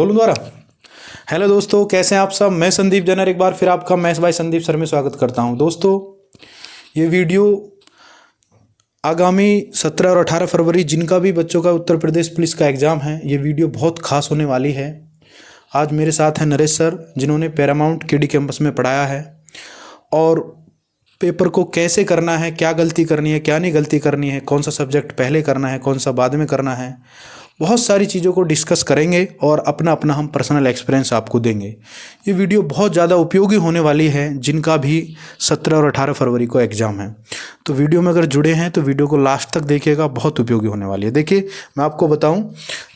बोलूं दोबारा। हेलो दोस्तों, कैसे हैं आप सब। मैं संदीप जनर एक बार फिर आपका मैथ्स बाय संदीप सर में स्वागत करता हूं। दोस्तों, ये वीडियो आगामी 17 और 18 फरवरी जिनका भी बच्चों का उत्तर प्रदेश पुलिस का एग्ज़ाम है, ये वीडियो बहुत खास होने वाली है। आज मेरे साथ हैं नरेश सर, जिन्होंने पैरामाउंट केडी कैंपस में पढ़ाया है और पेपर को कैसे करना है, क्या गलती करनी है, क्या नहीं गलती करनी है, कौन सा सब्जेक्ट पहले करना है, कौन सा बाद में करना है, बहुत सारी चीज़ों को डिस्कस करेंगे और अपना अपना हम पर्सनल एक्सपीरियंस आपको देंगे। ये वीडियो बहुत ज़्यादा उपयोगी होने वाली है जिनका भी 17 और 18 फरवरी को एग्ज़ाम है। तो वीडियो में अगर जुड़े हैं तो वीडियो को लास्ट तक देखिएगा, बहुत उपयोगी होने वाली है। देखिए, मैं आपको बताऊं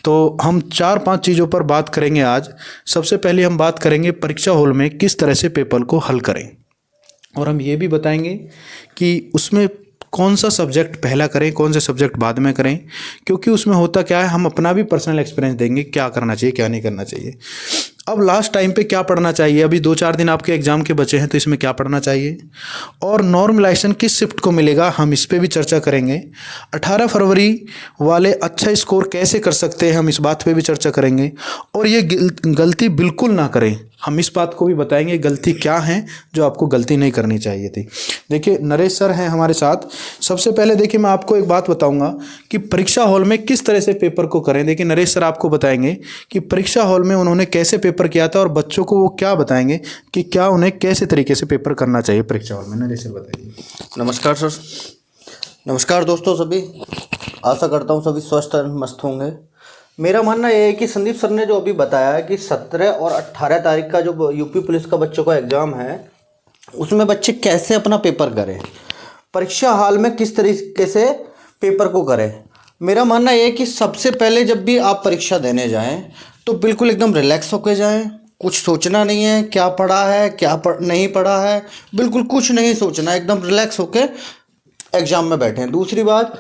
तो हम 4-5 चीज़ों पर बात करेंगे आज। सबसे पहले हम बात करेंगे परीक्षा हॉल में किस तरह से पेपर को हल करें, और हम ये भी बताएंगे कि उसमें कौन सा सब्जेक्ट पहला करें, कौन से सब्जेक्ट बाद में करें, क्योंकि उसमें होता क्या है, हम अपना भी पर्सनल एक्सपीरियंस देंगे, क्या करना चाहिए क्या नहीं करना चाहिए। अब लास्ट टाइम पे क्या पढ़ना चाहिए, अभी 2-4 दिन आपके एग्जाम के बचे हैं तो इसमें क्या पढ़ना चाहिए, और नॉर्मलाइजेशन किस शिफ्ट को मिलेगा, हम इस पे भी चर्चा करेंगे। 18 फरवरी वाले अच्छा स्कोर कैसे कर सकते हैं, हम इस बात पे भी चर्चा करेंगे। और ये गलती बिल्कुल ना करें, हम इस बात को भी बताएंगे गलती क्या है जो आपको गलती नहीं करनी चाहिए थी। देखिए, नरेश सर हैं हमारे साथ। सबसे पहले देखिए, मैं आपको एक बात बताऊंगा कि परीक्षा हॉल में किस तरह से पेपर को करें। देखिए, नरेश सर आपको बताएंगे कि परीक्षा हॉल में उन्होंने कैसे पेपर किया था और बच्चों को वो क्या बताएंगे कि क्या उन्हें कैसे तरीके से पेपर करना चाहिए परीक्षा हॉल में। नरेश सर बताइए। नमस्कार सर। नमस्कार दोस्तों सभी। आशा करता हूँ सभी स्वस्थ और मस्त होंगे। मेरा मानना यह है कि संदीप सर ने जो अभी बताया कि 17 और 18 तारीख का जो यूपी पुलिस का बच्चों का एग्ज़ाम है, उसमें बच्चे कैसे अपना पेपर करें, परीक्षा हॉल में किस तरीके से पेपर को करें। मेरा मानना यह है कि सबसे पहले जब भी आप परीक्षा देने जाएं तो बिल्कुल एकदम रिलैक्स होकर जाएं। कुछ सोचना नहीं है क्या पढ़ा है क्या नहीं पढ़ा है, बिल्कुल कुछ नहीं सोचना, एकदम रिलैक्स होकर एग्ज़ाम में बैठें। दूसरी बात,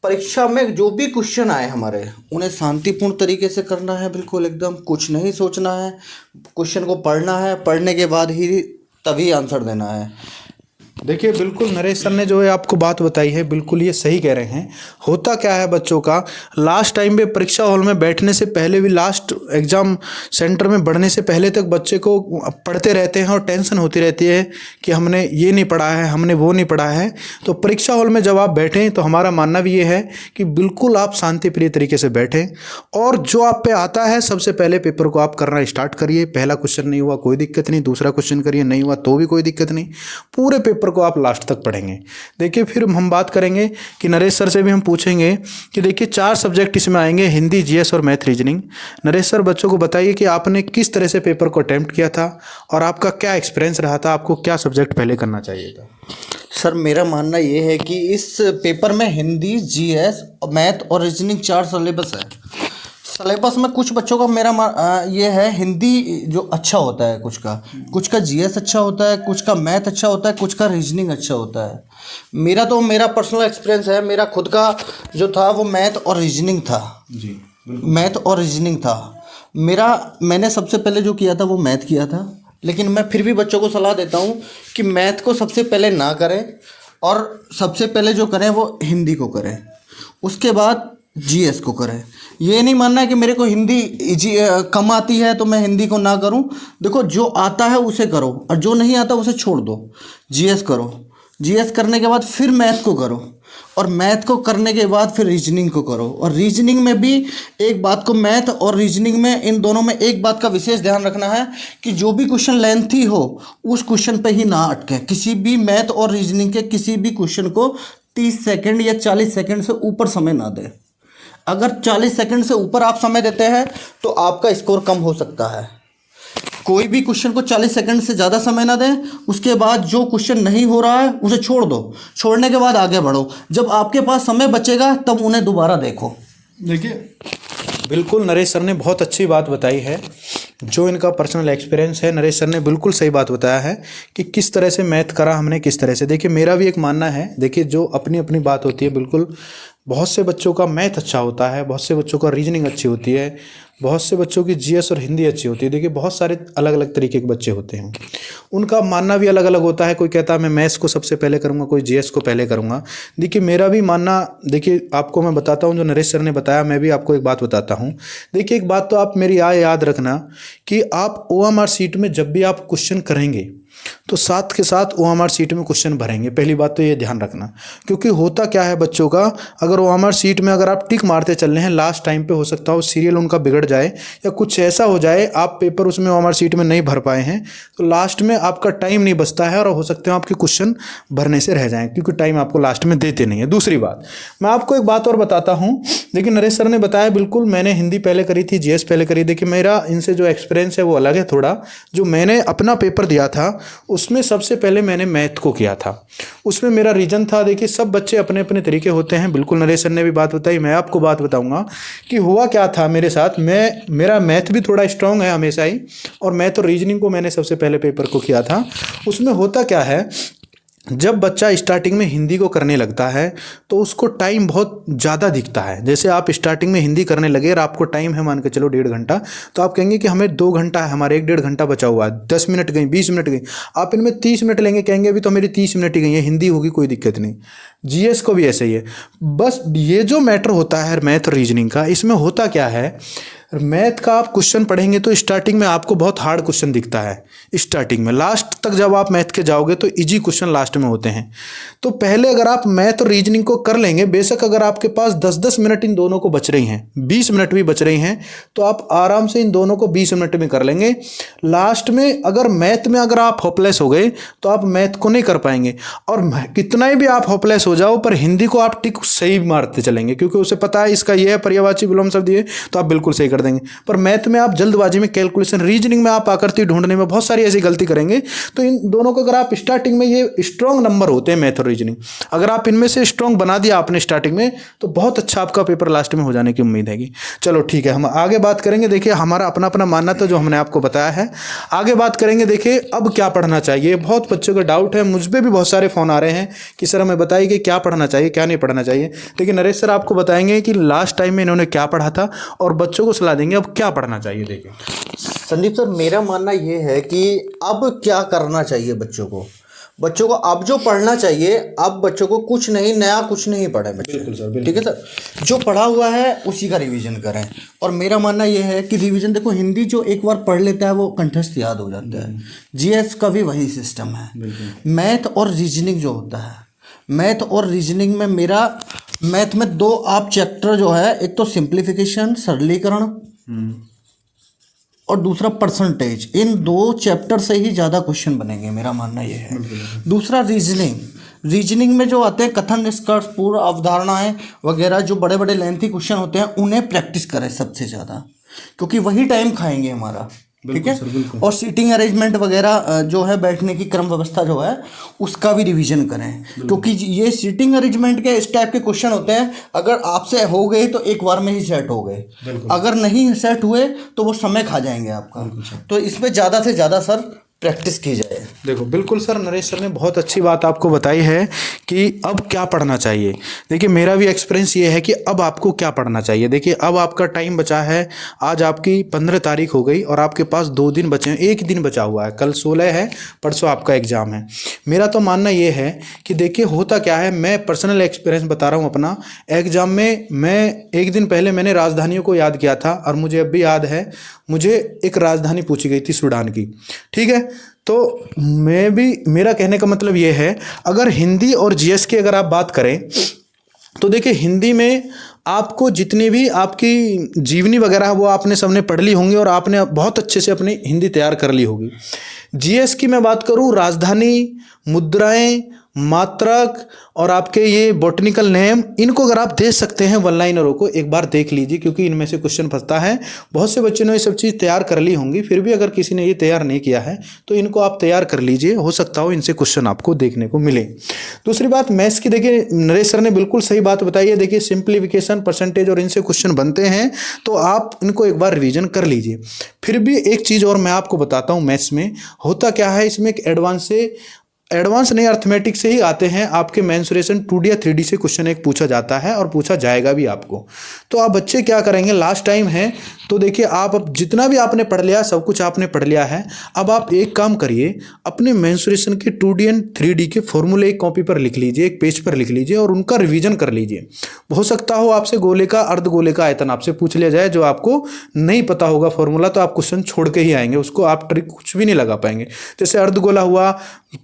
परीक्षा में जो भी क्वेश्चन आए हमारे, उन्हें शांतिपूर्ण तरीके से करना है, बिल्कुल एकदम कुछ नहीं सोचना है। क्वेश्चन को पढ़ना है, पढ़ने के बाद ही तभी आंसर देना है। देखिए, बिल्कुल नरेश सर ने जो है आपको बात बताई है, बिल्कुल ये सही कह रहे हैं। होता क्या है बच्चों का, लास्ट टाइम पे परीक्षा हॉल में बैठने से पहले भी, लास्ट एग्ज़ाम सेंटर में बढ़ने से पहले तक बच्चे को पढ़ते रहते हैं और टेंशन होती रहती है कि हमने ये नहीं पढ़ा है, हमने वो नहीं पढ़ा है। तो परीक्षा हॉल में जब आप बैठें तो हमारा मानना भी ये है कि बिल्कुल आप शांतिप्रिय तरीके से बैठें और जो आप पे आता है सबसे पहले पेपर को आप करना स्टार्ट करिए। पहला क्वेश्चन नहीं हुआ कोई दिक्कत नहीं, दूसरा क्वेश्चन करिए, नहीं हुआ तो भी कोई दिक्कत नहीं, पूरे पेपर को आप लास्ट तक पढ़ेंगे। देखिए, फिर हम बात करेंगे कि नरेश सर से भी हम पूछेंगे कि देखिए 4 सब्जेक्ट इसमें आएंगे, हिंदी, जीएस और मैथ रीजनिंग। नरेश सर, बच्चों को बताइए कि आपने किस तरह से पेपर को अटेम्प्ट किया था और आपका क्या एक्सपीरियंस रहा था, आपको क्या सब्जेक्ट पहले करना चाहिए था। सर, मेरा मानना ये है कि इस पेपर में हिंदी, जीएस, मैथ और रीजनिंग 4 सिलेबस है। सिलेबस में कुछ बच्चों का ये है, हिंदी जो अच्छा होता है, कुछ का जीएस अच्छा होता है, कुछ का मैथ अच्छा होता है, कुछ का रीजनिंग अच्छा होता है। मेरा पर्सनल एक्सपीरियंस है, मेरा खुद का जो था वो मैथ और रीजनिंग था जी। मैथ और रीजनिंग था मैंने सबसे पहले जो किया था वो मैथ किया था, लेकिन मैं फिर भी बच्चों को सलाह देता हूँ कि मैथ को सबसे पहले ना करें और सबसे पहले जो करें वो हिंदी को करें, उसके बाद जीएस को करें। ये नहीं मानना है कि मेरे को हिंदी कम आती है तो मैं हिंदी को ना करूं। देखो, जो आता है उसे करो और जो नहीं आता उसे छोड़ दो। जीएस करो, जीएस करने के बाद फिर मैथ को करो और मैथ को करने के बाद फिर रीजनिंग को करो। और रीजनिंग में भी एक बात को, मैथ और रीजनिंग में, इन दोनों में एक बात का विशेष ध्यान रखना है कि जो भी क्वेश्चन लेंथी हो उस क्वेश्चन पे ही ना अटके। किसी भी मैथ और रीजनिंग के किसी भी क्वेश्चन को 30 सेकेंड या 40 सेकेंड से ऊपर समय ना दें। अगर 40 सेकंड से ऊपर आप समय देते हैं तो आपका स्कोर कम हो सकता है। कोई भी क्वेश्चन को 40 सेकंड से ज़्यादा समय ना दें। उसके बाद जो क्वेश्चन नहीं हो रहा है उसे छोड़ दो, छोड़ने के बाद आगे बढ़ो। जब आपके पास समय बचेगा तब उन्हें दोबारा देखो। देखिए, बिल्कुल नरेश सर ने बहुत अच्छी बात बताई है। जो इनका पर्सनल एक्सपीरियंस है, नरेश सर ने बिल्कुल सही बात बताया है कि किस तरह से मैथ करा हमने, किस तरह से। देखिए, मेरा भी एक मानना है। देखिए, जो अपनी अपनी बात होती है, बिल्कुल बहुत से बच्चों का मैथ अच्छा होता है, बहुत से बच्चों का रीजनिंग अच्छी होती है, बहुत से बच्चों की जीएस और हिंदी अच्छी होती है। देखिए बहुत सारे अलग अलग तरीके के बच्चे होते हैं, उनका मानना भी अलग अलग होता है। कोई कहता है मैं मैथ्स को सबसे पहले करूँगा, कोई जीएस को पहले करूँगा। देखिए मेरा भी मानना, देखिए आपको मैं बताता हूँ, जो नरेश सर ने बताया मैं भी आपको एक बात बताता हूँ। देखिए एक बात तो आप मेरी याद रखना कि आप ओएमआर शीट में जब भी आप क्वेश्चन करेंगे तो साथ के साथ ओएमआर शीट में क्वेश्चन भरेंगे। पहली बात तो ये ध्यान रखना, क्योंकि होता क्या है बच्चों का, अगर ओएमआर शीट में अगर आप टिक मारते चल रहे हैं, लास्ट टाइम पे हो सकता हो सीरियल उनका बिगड़ जाए या कुछ ऐसा हो जाए, आप पेपर उसमें ओएमआर शीट में नहीं भर पाए हैं, तो लास्ट में आपका टाइम नहीं बचता है और हो सकते हो आपके क्वेश्चन भरने से रह जाएँ, क्योंकि टाइम आपको लास्ट में देते नहीं है। दूसरी बात, मैं आपको एक बात और बताता हूँ। देखिए नरेश सर ने बताया बिल्कुल, मैंने हिंदी पहले करी थी, जीएस पहले करी। देखिए मेरा इनसे जो एक्सपीरियंस है वो अलग है थोड़ा। जो मैंने अपना पेपर दिया था उसमें सबसे पहले मैंने मैथ को किया था। उसमें मेरा रीजन था, देखिए सब बच्चे अपने अपने तरीके होते हैं, बिल्कुल नरेश सर ने भी बात बताई, मैं आपको बात बताऊंगा कि हुआ क्या था मेरे साथ। मेरा मैथ भी थोड़ा स्ट्रांग है हमेशा ही, और मैथ और रीजनिंग को मैंने सबसे पहले पेपर को किया था। उसमें होता क्या है, जब बच्चा स्टार्टिंग में हिंदी को करने लगता है तो उसको टाइम बहुत ज़्यादा दिखता है। जैसे आप स्टार्टिंग में हिंदी करने लगे और आपको टाइम है मान के चलो 1.5 घंटा, तो आप कहेंगे कि हमें 2 घंटा है, हमारे 1-1.5 घंटा बचा हुआ है, 10 मिनट गई, 20 मिनट गई, आप इनमें 30 मिनट लेंगे, कहेंगे अभी तो मेरी 30 मिनट ही गई है, हिंदी होगी कोई दिक्कत नहीं। जीएस को भी ऐसे ही है। बस ये जो मैटर होता है मैथ और रीजनिंग का, इसमें होता क्या है, मैथ का आप क्वेश्चन पढ़ेंगे तो स्टार्टिंग में आपको बहुत हार्ड क्वेश्चन दिखता है स्टार्टिंग में, लास्ट तक जब आप मैथ के जाओगे तो इजी क्वेश्चन लास्ट में होते हैं। तो पहले अगर आप मैथ और रीजनिंग को कर लेंगे, बेशक अगर आपके पास 10-10 मिनट इन दोनों को बच रही हैं, 20 मिनट भी बच रही हैं, तो आप आराम से इन दोनों को 20 मिनट में कर लेंगे। लास्ट में अगर मैथ में अगर आप होपलेस हो गए तो आप मैथ को नहीं कर पाएंगे, और कितना ही भी आप होपलेस हो जाओ पर हिंदी को आप टिक सही मारते चलेंगे, क्योंकि उसे पता है इसका यह है पर्यायवाची विलोम शब्द ये, तो आप बिल्कुल सही कर देंगे। पर मैथ में आप जल्दबाजी में कैलकुलेशन, रीजनिंग में आप आकृति ढूंढने में बहुत सारी ऐसी गलती करेंगे। तो इन दोनों को अगर आप स्टार्टिंग में, ये स्ट्रॉन्ग नंबर होते हैं मैथ और रीजनिंग, अगर आप इनमें से स्ट्रॉन्ग बना दिया आपने स्टार्टिंग में तो बहुत अच्छा आपका पेपर लास्ट में हो जाने की उम्मीद है। चलो ठीक है, हम आगे बात करेंगे। देखिए हमारा अपना अपना मानना था जो हमने आपको बताया है, आगे बात करेंगे। देखिए अब क्या पढ़ना चाहिए, बहुत बच्चों का डाउट है, मुझ पर भी बहुत सारे फ़ोन आ रहे हैं कि सर हमें बताइए कि क्या पढ़ना चाहिए क्या नहीं पढ़ना चाहिए। लेकिन नरेश सर आपको बताएंगे कि लास्ट टाइम में इन्होंने क्या पढ़ा था और बच्चों को सलाह देंगे अब क्या पढ़ना चाहिए। देखिए संदीप सर, मेरा मानना ये है कि अब क्या करना चाहिए बच्चों को अब जो पढ़ना चाहिए, अब बच्चों को कुछ नहीं नया, कुछ नहीं पढ़े बच्चे। बिल्कुल सर, बिल्कुल। ठीक है सर, जो पढ़ा हुआ है उसी का रिवीजन करें। और मेरा मानना ये है कि रिवीजन, देखो हिंदी जो एक बार पढ़ लेता है वो कंठस्थ याद हो जाता है, जीएस का भी वही सिस्टम है। मैथ और रीजनिंग जो होता है, मैथ और रीजनिंग में मेरा, मैथ में 2 आप चैप्टर जो है, एक तो सिंप्लीफिकेशन सरलीकरण और दूसरा परसेंटेज, इन 2 चैप्टर से ही ज़्यादा क्वेश्चन बनेंगे, मेरा मानना ये है। दूसरा रीजनिंग में जो आते हैं कथन, निष्कर्ष, पूर्व, अवधारणाएं वगैरह, जो बड़े बड़े लेंथी क्वेश्चन होते हैं उन्हें प्रैक्टिस करें सबसे ज़्यादा, क्योंकि वही टाइम खाएंगे हमारा। ठीक है, और सीटिंग अरेंजमेंट वगैरह जो है, बैठने की क्रम व्यवस्था जो है उसका भी रिवीजन करें, क्योंकि ये सीटिंग अरेंजमेंट के इस टाइप के क्वेश्चन होते हैं, अगर आपसे हो गए तो एक बार में ही सेट हो गए, अगर नहीं सेट हुए तो वो समय खा जाएंगे आपका। तो इसमें ज़्यादा से ज़्यादा सर प्रैक्टिस की जाए। देखो बिल्कुल सर, नरेश सर ने बहुत अच्छी बात आपको बताई है कि अब क्या पढ़ना चाहिए। देखिए मेरा भी एक्सपीरियंस ये है कि अब आपको क्या पढ़ना चाहिए। देखिए अब आपका टाइम बचा है, आज आपकी 15 तारीख हो गई और आपके पास 2 दिन बचे हैं, 1 दिन बचा हुआ है, कल 16 है, परसों आपका एग्ज़ाम है। मेरा तो मानना ये है कि देखिए होता क्या है, मैं पर्सनल एक्सपीरियंस बता रहा हूँ अपना। एग्ज़ाम में मैं 1 दिन पहले मैंने राजधानियों को याद किया था और मुझे अब भी याद है, मुझे एक राजधानी पूछी गई थी सूडान की। ठीक है, तो मेरा कहने का मतलब ये है, अगर हिंदी और जीएस की अगर आप बात करें तो देखिए हिंदी में आपको जितनी भी आपकी जीवनी वगैरह वो आपने सबने पढ़ ली होंगी और आपने बहुत अच्छे से अपनी हिंदी तैयार कर ली होगी। जीएस की मैं बात करूं, राजधानी, मुद्राएं, मात्रक और आपके ये बॉटनिकल नेम, इनको अगर आप देख सकते हैं वन लाइनरों को एक बार देख लीजिए, क्योंकि इनमें से क्वेश्चन फंसता है। बहुत से बच्चों ने ये सब चीज़ तैयार कर ली होंगी, फिर भी अगर किसी ने ये तैयार नहीं किया है तो इनको आप तैयार कर लीजिए, हो सकता हो इनसे क्वेश्चन आपको देखने को मिले। दूसरी बात मैथ्स की, देखिए नरेश सर ने बिल्कुल सही बात बताई है। देखिए सिंप्लीफिकेशन, परसेंटेज और इनसे क्वेश्चन बनते हैं, तो आप इनको एक बार रिवीजन कर लीजिए। फिर भी एक चीज़ और मैं आपको बताता हूँ, मैथ्स में होता क्या है, इसमें एक एडवांस नहीं अर्थमेटिक से ही आते हैं। आपके मेंसुरेशन 2D या 3D से क्वेश्चन एक पूछा जाता है और पूछा जाएगा भी आपको। तो आप बच्चे क्या करेंगे, लास्ट टाइम है तो देखिए आप अब जितना भी आपने पढ़ लिया सब कुछ आपने पढ़ लिया है। अब आप एक काम करिए, अपने मेंसुरेशन के 2D एंड 3D के फॉर्मूले एक कॉपी पर लिख लीजिए, एक पेज पर लिख लीजिए और उनका रिवीजन कर लीजिए। हो सकता हो आपसे गोले का अर्ध गोले का आयतन आपसे पूछ लिया जाए, जो आपको नहीं पता होगा फॉर्मूला, तो आप क्वेश्चन छोड़ के ही आएंगे, उसको आप ट्रिक कुछ भी नहीं लगा पाएंगे। जैसे अर्ध गोला हुआ,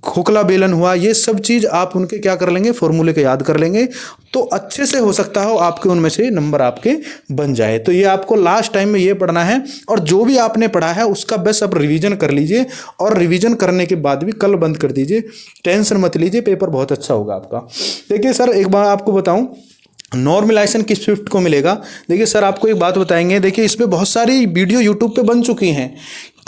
खोखला बेलन हुआ, ये सब चीज़ आप उनके क्या कर लेंगे, फॉर्मूले के याद कर लेंगे, तो अच्छे से हो सकता हो आपके उनमें से नंबर आपके बन जाए। तो ये आपको लास्ट टाइम में ये पढ़ना है और जो भी आपने पढ़ा है उसका बस अब रिवीजन कर लीजिए और रिवीजन करने के बाद भी कल बंद कर दीजिए, टेंशन मत लीजिए, पेपर बहुत अच्छा होगा आपका। देखिए सर एक बार आपको बताऊं, नॉर्मलाइजेशन किस शिफ्ट को मिलेगा। देखिए सर आपको एक बात बताएंगे, देखिए इस पर बहुत सारी वीडियो यूट्यूब पे बन चुकी हैं।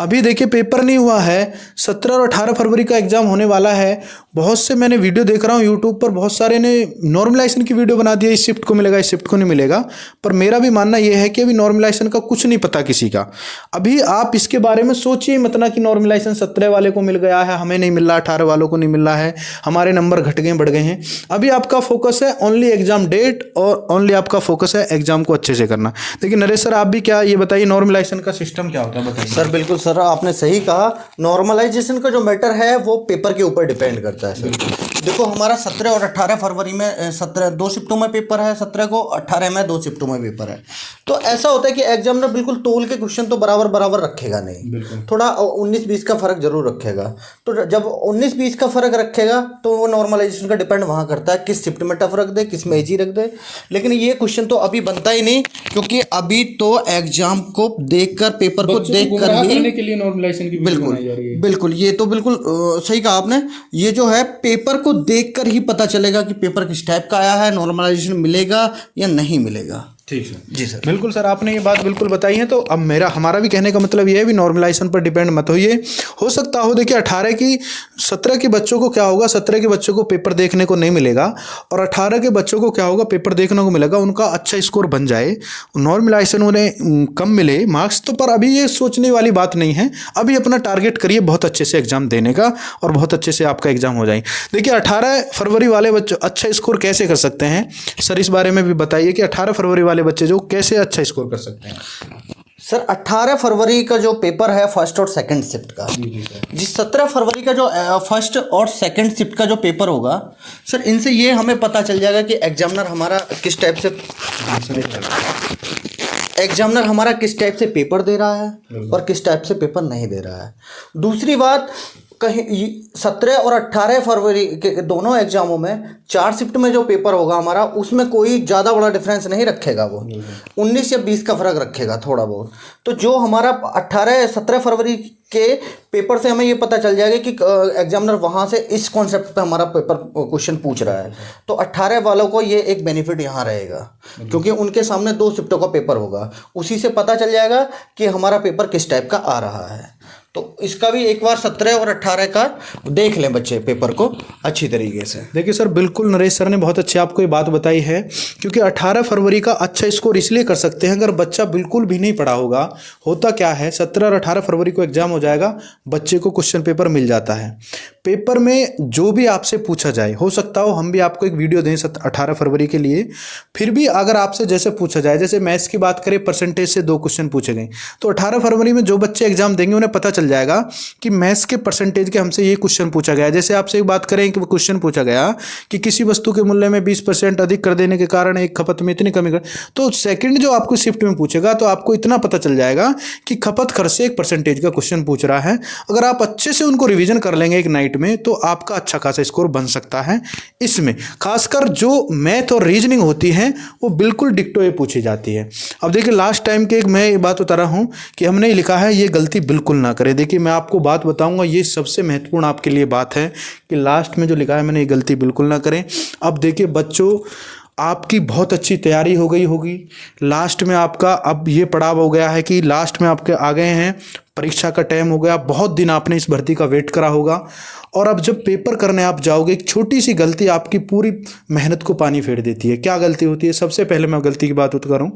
अभी देखिए पेपर नहीं हुआ है, 17 और 18 फरवरी का एग्जाम होने वाला है। बहुत से मैंने वीडियो देख रहा हूँ यूट्यूब पर, बहुत सारे ने नॉर्मलाइजेशन की वीडियो बना दी है, इस शिफ्ट को मिलेगा, इस शिफ्ट को नहीं मिलेगा। पर मेरा भी मानना यह है कि अभी नॉर्मलाइजेशन का कुछ नहीं पता किसी का। अभी आप इसके बारे में सोचिए मत ना कि नॉर्मलाइजेशन 17 वाले को मिल गया है, हमें नहीं मिल रहा, 18 वालों को नहीं मिल रहा है, हमारे नंबर घट गए बढ़ गए हैं। अभी आपका फोकस है ओनली एग्जाम डेट और ओनली आपका फोकस है एग्जाम को अच्छे से करना। देखिए नरेश सर आप भी क्या ये बताइए, नॉर्मलाइजेशन का सिस्टम क्या होता है बताइए। सर बिल्कुल सर, आपने सही कहा। नॉर्मलाइजेशन का जो मैटर है वो पेपर के ऊपर डिपेंड करता है सर। देखो हमारा 17 और 18 फरवरी में 17 2 शिफ्टों में पेपर है, 17 को, 18 में 2 शिफ्टों में पेपर है। तो ऐसा होता है कि एग्जामिनर बिल्कुल तोल के क्वेश्चन तो बराबर बराबर रखेगा नहीं, थोड़ा 19-20 का फर्क जरूर रखेगा। तो जब 19-20 का फर्क रखेगा तो वो नॉर्मलाइजेशन का डिपेंड वहाँ करता है किस शिफ्ट में टफ रख दे, किस में इजी रख दे। लेकिन ये क्वेश्चन तो अभी बनता ही नहीं, क्योंकि अभी तो एग्जाम को देखकर, पेपर को देखकर ही के लिए नॉर्मलाइजेशन की वीडियो बनाई जा रही है। बिल्कुल ये तो बिल्कुल सही कहा आपने। ये जो है पेपर को देखकर ही पता चलेगा कि पेपर किस टाइप का आया है, नॉर्मलाइजेशन मिलेगा या नहीं मिलेगा। ठीक है जी सर, बिल्कुल सर, आपने ये बात बिल्कुल बताई है। तो अब हमारा भी कहने का मतलब ये है भी नॉर्मलाइजेशन पर डिपेंड मत होइए। हो सकता हो देखिए 17 के बच्चों को क्या होगा, 17 के बच्चों को पेपर देखने को नहीं मिलेगा और 18 के बच्चों को क्या होगा, पेपर देखने को मिलेगा, उनका अच्छा स्कोर बन जाए, नॉर्मलाइजेशन उन्हें कम मिले मार्क्स। तो पर अभी ये सोचने वाली बात नहीं है, अभी अपना टारगेट करिए बहुत अच्छे से एग्जाम देने का और बहुत अच्छे से आपका एग्जाम हो जाए। देखिए 18 फरवरी वाले बच्चों अच्छा स्कोर कैसे कर सकते हैं सर, इस बारे में भी बताइए कि 18 फरवरी वाले बच्चे जो कैसे अच्छा स्कोर कर सकते हैं। सर 18 फरवरी का जो पेपर है फर्स्ट और सेकंड शिफ्ट का, जी 17 फरवरी का जो फर्स्ट और सेकंड शिफ्ट का जो पेपर होगा सर, इनसे ये हमें पता चल जाएगा कि एग्जामिनर हमारा किस टाइप से पेपर दे रहा है और किस टाइप से पेपर नहीं दे रहा है। दूसरी बात, कहीं 17 और 18 फरवरी के दोनों एग्जामों में 4 शिफ्ट में जो पेपर होगा हमारा, उसमें कोई ज़्यादा बड़ा डिफरेंस नहीं रखेगा, वो 19 या 20 का फर्क रखेगा थोड़ा बहुत। तो जो हमारा 17 फरवरी के पेपर से हमें ये पता चल जाएगा कि एग्जामिनर वहाँ से इस कॉन्सेप्ट पे हमारा पेपर क्वेश्चन पूछ रहा है। तो 18 वालों को ये एक बेनिफिट यहाँ रहेगा, क्योंकि उनके सामने 2 शिफ्टों का पेपर होगा, उसी से पता चल जाएगा कि हमारा पेपर किस टाइप का आ रहा है। तो इसका भी एक बार 17 और 18 का देख लें बच्चे पेपर को अच्छी तरीके से। देखिए सर बिल्कुल नरेश सर ने बहुत अच्छी आपको ये बात बताई है, क्योंकि 18 फरवरी का अच्छा स्कोर इसलिए कर सकते हैं अगर बच्चा बिल्कुल भी नहीं पढ़ा होगा। होता क्या है, 17 और 18 फरवरी को एग्जाम हो जाएगा, बच्चे को क्वेश्चन पेपर मिल जाता है। पेपर में जो भी आपसे पूछा जाए, हो सकता हो हम भी आपको एक वीडियो दें 18 फरवरी के लिए, फिर भी अगर आपसे जैसे पूछा जाए, जैसे मैथ्स की बात करें, परसेंटेज से 2 क्वेश्चन पूछे गए, तो 18 फरवरी में जो बच्चे एग्जाम देंगे उन्हें पता चल जाएगा कि मैथ्स के परसेंटेज के हमसे ये क्वेश्चन पूछा गया। जैसे आपसे एक बात करें कि वो क्वेश्चन पूछा गया कि किसी वस्तु के मूल्य में 20% अधिक कर देने के कारण एक खपत में इतनी कमी कर, तो सेकंड जो आपको शिफ्ट में पूछेगा तो आपको इतना पता चल जाएगा कि खपत खर्च से एक परसेंटेज का क्वेश्चन पूछ रहा है। अगर आप अच्छे से उनको रिवीजन कर लेंगे एक नाइट में, तो आपका अच्छा खासा स्कोर बन सकता है। इसमें खासकर जो मैथ और रीजनिंग होती है वो बिल्कुल डिक्टो ये पूछी जाती है। अब देखिए लास्ट टाइम के एक मैं ये बात बता रहा हूँ कि हमने लिखा है ये गलती बिल्कुल ना करें। देखिए मैं आपको बात बताऊंगा, ये सबसे महत्वपूर्ण आपके लिए बात है कि लास्ट में जो लिखा है मैंने, ये गलती बिल्कुल ना करें। अब देखिए बच्चों, आपकी बहुत अच्छी तैयारी हो गई होगी, लास्ट में आपका अब ये पड़ाव हो गया है कि लास्ट में आपके आ गए हैं, परीक्षा का टाइम हो गया, बहुत दिन आपने इस भर्ती का वेट करा होगा, और अब जब पेपर करने आप जाओगे, एक छोटी सी गलती आपकी पूरी मेहनत को पानी फेर देती है। क्या गलती होती है? सबसे पहले मैं गलती की बात करूँ,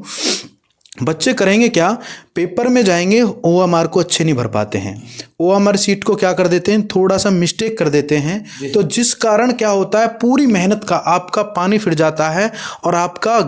बच्चे करेंगे क्या, पेपर में जाएंगे, OMR को अच्छे नहीं भर पाते हैं, OMR सीट को क्या कर देते हैं, थोड़ा सा मिस्टेक कर देते हैं, तो जिस कारण क्या होता है, पूरी मेहनत का आपका पानी फिर जाता है और आपका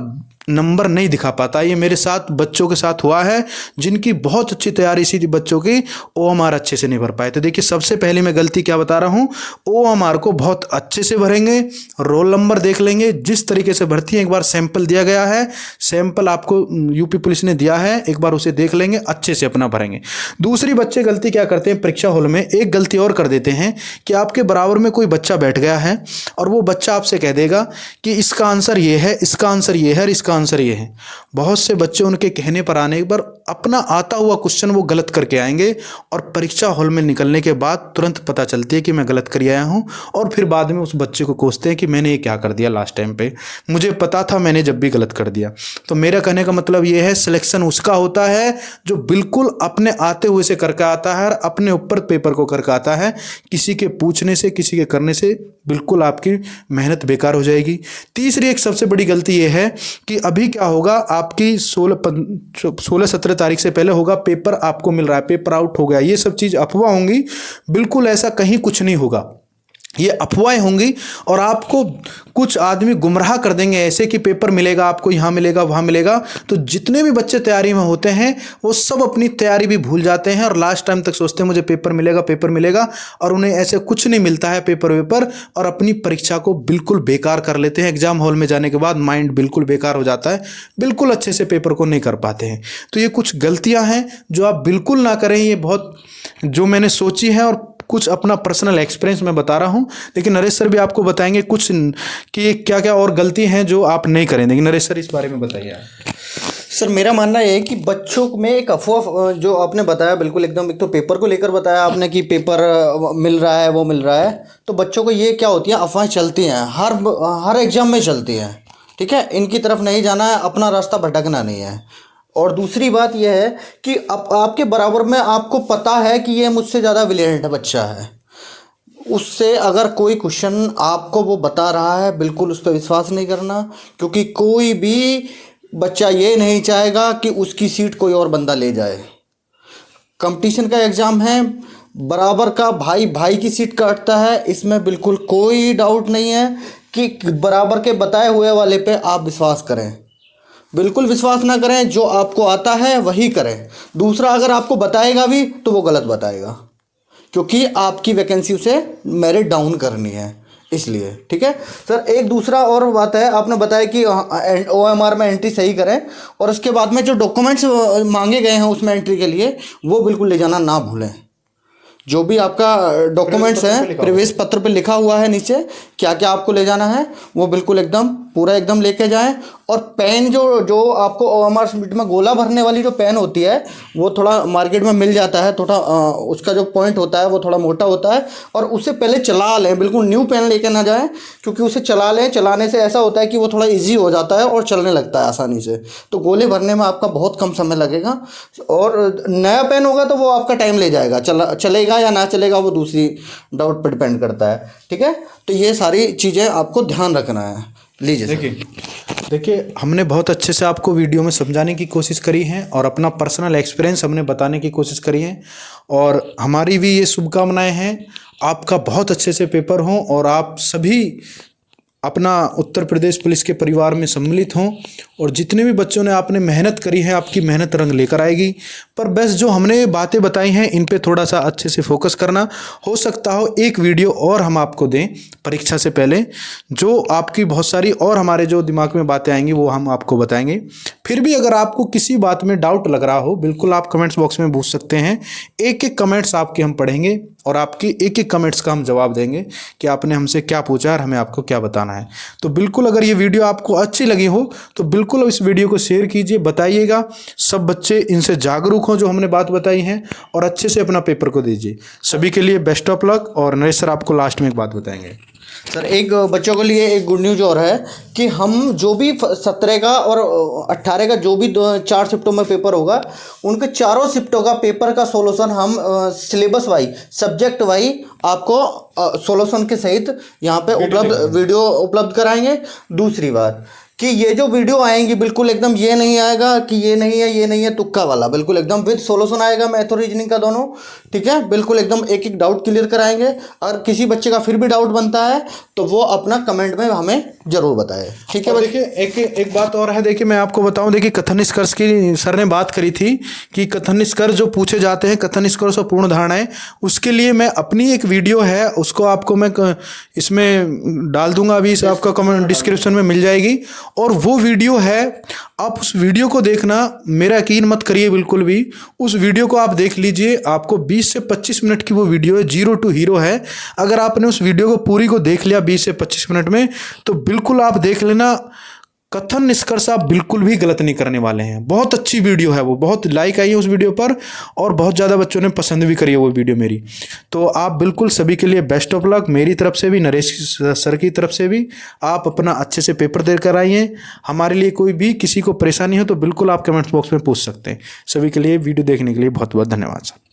नंबर नहीं दिखा पाता। ये मेरे साथ बच्चों के साथ हुआ है जिनकी बहुत अच्छी तैयारी सी थी बच्चों की, OMR अच्छे से नहीं भर पाए। तो देखिए सबसे पहले मैं गलती क्या बता रहा हूँ, OMR को बहुत अच्छे से भरेंगे, रोल नंबर देख लेंगे, जिस तरीके से भर्ती है, एक बार सैंपल दिया गया है, सैंपल आपको यूपी पुलिस ने दिया है, एक बार उसे देख लेंगे, अच्छे से अपना भरेंगे। दूसरी बच्चे गलती क्या करते हैं, परीक्षा हॉल में एक गलती और कर देते हैं कि आपके बराबर में कोई बच्चा बैठ गया है और वो बच्चा आपसे कह देगा कि इसका आंसर ये है, इसका आंसर ये है और इसका आंसर ये है। बहुत से बच्चे उनके कहने पर आने पर अपना आता हुआ क्वेश्चन वो गलत करके आएंगे और परीक्षा हॉल में निकलने के बाद तुरंत पता चलती है कि मैं गलत कर आया हूँ, और फिर बाद में उस बच्चे को कोसते हैं कि मैंने ये क्या कर दिया लास्ट टाइम पे, मुझे पता था, मैंने जब भी गलत कर दिया। तो मेरा कहने का मतलब ये है, सिलेक्शन उसका होता है जो बिल्कुल अपने आते हुए से करके आता है और अपने ऊपर पेपर को करके आता है। किसी के पूछने से, किसी के करने से बिल्कुल आपकी मेहनत बेकार हो जाएगी। तीसरी एक सबसे बड़ी गलती ये है कि अभी क्या होगा, आपकी 16-17 तारीख से पहले होगा पेपर, आपको मिल रहा है, पेपर आउट हो गया, ये सब चीज़ अफवाह होंगी। बिल्कुल ऐसा कहीं कुछ नहीं होगा, ये अफवाहें होंगी और आपको कुछ आदमी गुमराह कर देंगे ऐसे कि पेपर मिलेगा आपको, यहाँ मिलेगा, वहाँ मिलेगा। तो जितने भी बच्चे तैयारी में होते हैं वो सब अपनी तैयारी भी भूल जाते हैं और लास्ट टाइम तक सोचते हैं मुझे पेपर मिलेगा, पेपर मिलेगा, और उन्हें ऐसे कुछ नहीं मिलता है पेपर, और अपनी परीक्षा को बिल्कुल बेकार कर लेते हैं। एग्जाम हॉल में जाने के बाद माइंड बिल्कुल बेकार हो जाता है, बिल्कुल अच्छे से पेपर को नहीं कर पाते हैं। तो ये कुछ गलतियाँ हैं जो आप बिल्कुल ना करें। ये बहुत जो मैंने सोची है और कुछ अपना पर्सनल एक्सपीरियंस मैं बता रहा हूं, लेकिन नरेश सर भी आपको बताएंगे कुछ कि क्या क्या और गलती हैं जो आप नहीं करें। लेकिन नरेश सर इस बारे में बताइए आप। सर मेरा मानना ये है कि बच्चों में एक अफवाह जो आपने बताया बिल्कुल एकदम, एक तो पेपर को लेकर बताया आपने कि पेपर मिल रहा है, वो मिल रहा है, तो बच्चों को ये क्या होती है, अफवाहें चलती हैं, हर एग्जाम में चलती हैं, ठीक है। इनकी तरफ नहीं जाना है, अपना रास्ता भटकना नहीं है। और दूसरी बात यह है कि आपके बराबर में आपको पता है कि ये मुझसे ज़्यादा ब्रिलियंट बच्चा है, उससे अगर कोई क्वेश्चन आपको वो बता रहा है, बिल्कुल उस पर विश्वास नहीं करना, क्योंकि कोई भी बच्चा ये नहीं चाहेगा कि उसकी सीट कोई और बंदा ले जाए। कंपटीशन का एग्ज़ाम है, बराबर का भाई भाई की सीट काटता है, इसमें बिल्कुल कोई डाउट नहीं है कि बराबर के बताए हुए वाले पे आप विश्वास करें। बिल्कुल विश्वास ना करें, जो आपको आता है वही करें। दूसरा अगर आपको बताएगा भी तो वो गलत बताएगा, क्योंकि आपकी वैकेंसी उसे मेरिट डाउन करनी है, इसलिए। ठीक है सर, एक दूसरा और बात है, आपने बताया कि OMR में एंट्री सही करें, और उसके बाद में जो डॉक्यूमेंट्स मांगे गए हैं उसमें एंट्री के लिए, वो बिल्कुल ले जाना ना भूलें। जो भी आपका डॉक्यूमेंट्स हैं, प्रवेश पत्र पे लिखा हुआ है नीचे क्या क्या आपको ले जाना है, वो बिल्कुल एकदम पूरा एकदम लेके जाएं। और पेन जो आपको OMR शीट में गोला भरने वाली जो पेन होती है, वो थोड़ा मार्केट में मिल जाता है, थोड़ा उसका जो पॉइंट होता है वो थोड़ा मोटा होता है, और उसे पहले चला लें, बिल्कुल न्यू पेन लेके ना जाएं, क्योंकि उसे चला लें, चलाने से ऐसा होता है कि वो थोड़ा ईजी हो जाता है और चलने लगता है आसानी से। तो गोले भरने में आपका बहुत कम समय लगेगा, और नया पेन होगा तो वो आपका टाइम ले जाएगा, चलेगा या ना चलेगा वो दूसरी डाउट पर डिपेंड करता है। ठीक है, तो ये सारी चीज़ें आपको ध्यान रखना है। लीजिए देखिए हमने बहुत अच्छे से आपको वीडियो में समझाने की कोशिश करी है और अपना पर्सनल एक्सपीरियंस हमने बताने की कोशिश करी है, और हमारी भी ये शुभकामनाएं हैं आपका बहुत अच्छे से पेपर हो और आप सभी अपना उत्तर प्रदेश पुलिस के परिवार में सम्मिलित हों, और जितने भी बच्चों ने आपने मेहनत करी है आपकी मेहनत रंग लेकर आएगी। पर बस जो हमने बातें बताई हैं इन पे थोड़ा सा अच्छे से फोकस करना। हो सकता हो एक वीडियो और हम आपको दें परीक्षा से पहले, जो आपकी बहुत सारी और हमारे जो दिमाग में बातें आएंगी वो हम आपको बताएंगे। फिर भी अगर आपको किसी बात में डाउट लग रहा हो, बिल्कुल आप कमेंट्स बॉक्स में पूछ सकते हैं। एक एक कमेंट्स आपके हम पढ़ेंगे और आपकी एक एक कमेंट्स का हम जवाब देंगे कि आपने हमसे क्या पूछा और हमें आपको क्या बताना है। तो बिल्कुल अगर ये वीडियो आपको अच्छी लगी हो तो बिल्कुल इस वीडियो को शेयर कीजिए, बताइएगा। सब बच्चे इनसे जागरूक हों जो हमने बात बताई हैं, और अच्छे से अपना पेपर को दीजिए। सभी के लिए बेस्ट ऑफ लक। और नरेश सर आपको लास्ट में एक बात बताएंगे। सर, एक बच्चों के लिए एक गुड न्यूज़ और है कि हम जो भी 17 का और 18 का जो भी 4 शिफ्टों में पेपर होगा, उनके चारों शिफ्टों का पेपर का सॉल्यूशन हम सिलेबस वाइज, सब्जेक्ट वाइज आपको सॉल्यूशन के सहित यहाँ पे वीडियो उपलब्ध कराएंगे। दूसरी बात कि ये जो वीडियो आएंगी बिल्कुल एकदम ये नहीं आएगा कि ये नहीं है तुक्का वाला, बिल्कुल एकदम विद सॉल्यूशन आएगा मैथ और रीजनिंग का दोनों। ठीक है, बिल्कुल एकदम एक एक डाउट क्लियर कराएंगे। अगर किसी बच्चे का फिर भी डाउट बनता है तो वो अपना कमेंट में हमें जरूर बताए। ठीक है, देखिए एक बात और है, देखिए मैं आपको बताऊं, देखिए कथन निष्कर्ष की सर ने बात करी थी कि कथन निष्कर्ष जो पूछे जाते हैं, कथन निष्कर्ष और पूर्ण धारणाएं, उसके लिए मैं अपनी एक वीडियो है उसको आपको मैं इसमें डाल दूंगा, अभी इस आपका कमेंट डिस्क्रिप्शन में मिल जाएगी। और वो वीडियो है, आप उस वीडियो को देखना, मेरा यकीन मत करिए बिल्कुल भी, उस वीडियो को आप देख लीजिए। आपको 20 से 25 मिनट की वो वीडियो है, 0 to हीरो है। अगर आपने उस वीडियो को पूरी को देख लिया 20 से 25 मिनट में, तो बिल्कुल आप देख लेना, कथन निष्कर्ष आप बिल्कुल भी गलत नहीं करने वाले हैं। बहुत अच्छी वीडियो है वो, बहुत लाइक आई है उस वीडियो पर और बहुत ज़्यादा बच्चों ने पसंद भी करी है वो वीडियो मेरी। तो आप बिल्कुल सभी के लिए बेस्ट ऑफ लक, मेरी तरफ से भी, नरेश सर की तरफ से भी। आप अपना अच्छे से पेपर देकर आइए। हमारे लिए कोई भी किसी को परेशानी हो तो बिल्कुल आप कमेंट बॉक्स में पूछ सकते हैं। सभी के लिए वीडियो देखने के लिए बहुत बहुत धन्यवाद सर।